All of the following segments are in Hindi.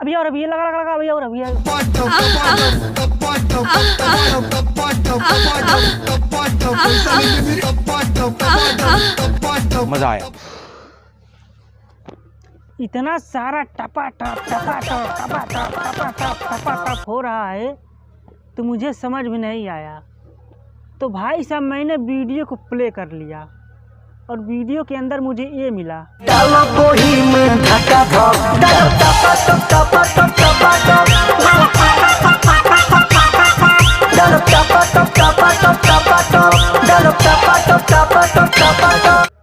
अभी और अभी लगा लगा लगा अभी और अभी मजा आया। इतना सारा टपाटप टपाटप टपाटप टपाटप टपाटप हो रहा है तो मुझे समझ में नहीं आया। तो भाई साहब मैंने वीडियो को प्ले कर लिया और वीडियो के अंदर मुझे ये मिला।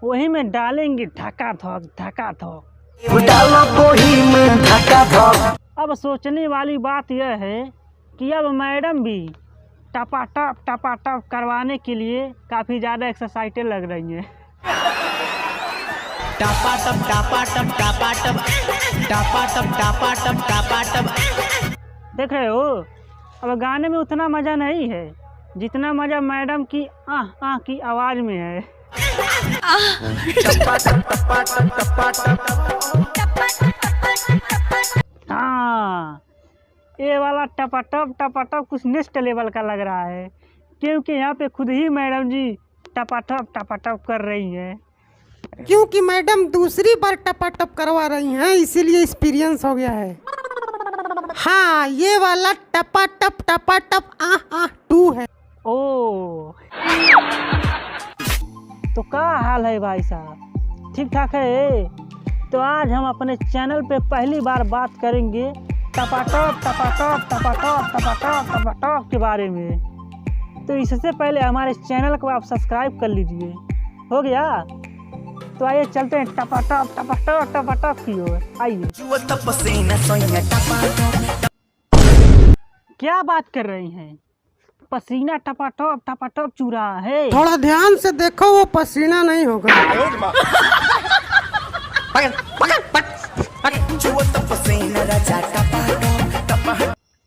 वही में डालेंगे ढका थक ढका थक। अब सोचने वाली बात यह है कि अब मैडम भी टपाटप करवाने के लिए काफ़ी ज़्यादा एक्सरसाइजें लग रही हैं। टपाटप टपाटप टपाटप टपाटप टपाटप टपाटप। देख रहे हो, अब गाने में उतना मज़ा नहीं है जितना मज़ा मैडम की आह आह की आवाज़ में है। हाँ, ये वाला टपाटप टपाटप कुछ नेक्स्ट लेवल का लग रहा है, क्योंकि यहाँ पे खुद ही मैडम जी टपाटप टपाटप कर रही हैं। क्योंकि मैडम दूसरी बार टपाटप करवा रही हैं, इसीलिए एक्सपीरियंस हो गया है। हाँ, ये वाला टपाटप टपाटप आह आह 2 है। ओ, तो क्या हाल है भाई साहब, ठीक ठाक है? तो आज हम अपने चैनल पे पहली बार बात करेंगे टपाटप टपाटप टपाटप टपाटप टपाटप के बारे में। तो इससे पहले हमारे चैनल को आप सब्सक्राइब कर लीजिए। हो गया? तो आइए चलते हैं टपाटप टपाटप टपाटप की ओर। आइए। क्या बात कर रही हैं? पसीना टपाटप टपाटप चू रहा है। थोड़ा ध्यान से देखो, वो पसीना नहीं होगा।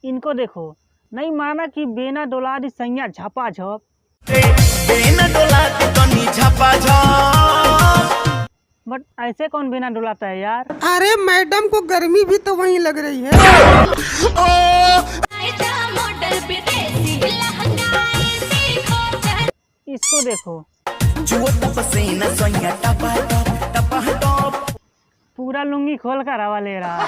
इनको देखो, नहीं माना कि बेना डोला दी सैया झपा झप। बट ऐसे कौन बिना डुलाता है यार? अरे मैडम को गर्मी भी तो वहीं लग रही है। इसको देखो, पूरा लुंगी खोल कर हवा ले रहा है।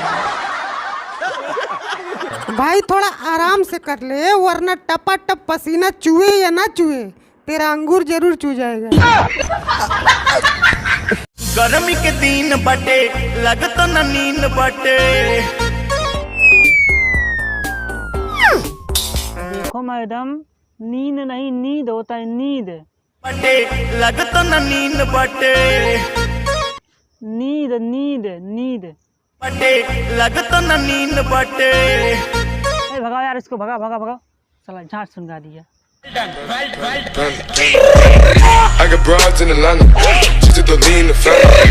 भाई थोड़ा आराम से कर ले, वरना टपाटप पसीना चूहे या ना चूहे, तेरा अंगूर जरूर चू जाएगा। गर्मी के दिन बटे लगता न नींद बटे। देखो मैडम, नींद नहीं नींद होता है, नींद बटे लगता न नींद बटे। नींद नींद नींद बटे लगता न नींद बटे। भगाओ यार इसको, भगा भगा भगा, साला झांट सुनगा दिया। I got broads in Atlanta, just to lean the family.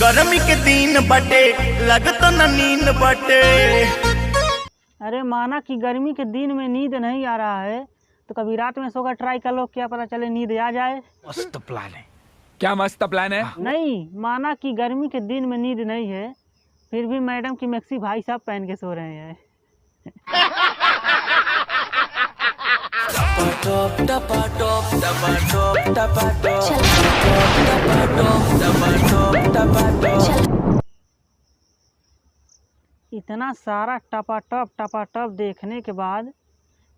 गर्मी के दिन बटे लगता न नींद बटे। अरे माना कि गर्मी के दिन में नींद नहीं आ रहा है तो कभी रात में सोकर ट्राई कर लो, क्या पता चले नींद आ जाए। मस्त प्लान है। क्या मस्त प्लान है? नहीं, माना कि गर्मी के दिन में नींद नहीं है, फिर भी मैडम की मैक्सी भाई साहब पहन के सो रहे हैं। इतना सारा टपाटप टपाटप देखने के बाद,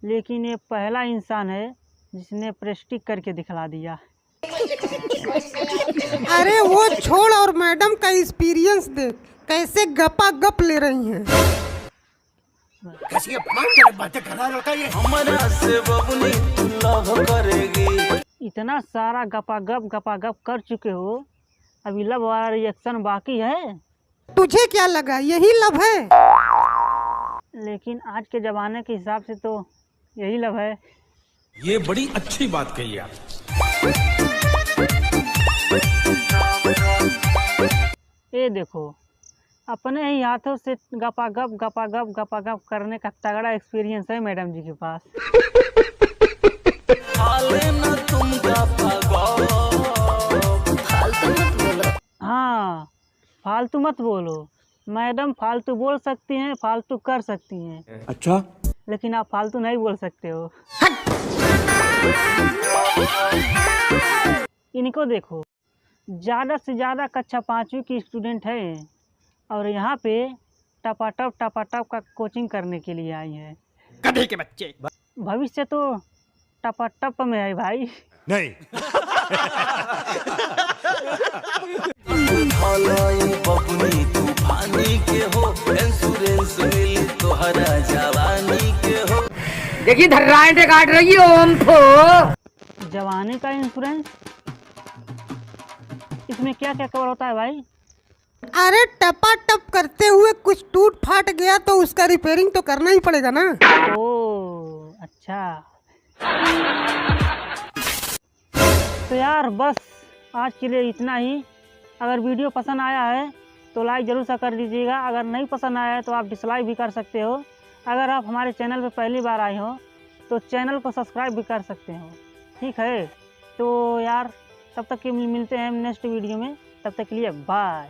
लेकिन ये पहला इंसान है जिसने प्रेस्टिक करके दिखला दिया। अरे वो छोड़ और मैडम का एक्सपीरियंस देख, कैसे गपा गप ले रही हैं। इतना सारा गपा गप कर चुके हो, अभी लव वाला रिएक्शन बाकी है। तुझे क्या लगा यही लव है? लेकिन आज के ज़माने के हिसाब से तो यही लव है। ये बड़ी अच्छी बात कही आप। ये देखो, अपने ही हाथों से गपागप करने का तगड़ा एक्सपीरियंस है मैडम जी के पास। फालतू मत बोलो। मैडम फालतू बोल सकती हैं, फालतू कर सकती हैं। अच्छा, लेकिन आप फालतू नहीं बोल सकते हो। इनको देखो, ज़्यादा से ज़्यादा कक्षा 5वीं की स्टूडेंट है और यहाँ पे टपाटप का कोचिंग करने के लिए आई है। गधे के बच्चे। भविष्य तो टपाटप में है भाई। नहीं। देखिए धर्राएं काट रही हो हमको। जवानी का इंश्योरेंस, इसमें क्या क्या कवर होता है भाई? अरे टपाटप करते हुए कुछ टूट फाट गया तो उसका रिपेयरिंग तो करना ही पड़ेगा ना। ओ अच्छा। तो यार बस आज के लिए इतना ही। अगर वीडियो पसंद आया है तो लाइक ज़रूर सा कर दीजिएगा। अगर नहीं पसंद आया है तो आप डिसलाइक भी कर सकते हो। अगर आप हमारे चैनल पे पहली बार आए हो तो चैनल को सब्सक्राइब भी कर सकते हो। ठीक है, तो यार तब तक के मिलते हैं नेक्स्ट वीडियो में। तब तक के लिए बाय।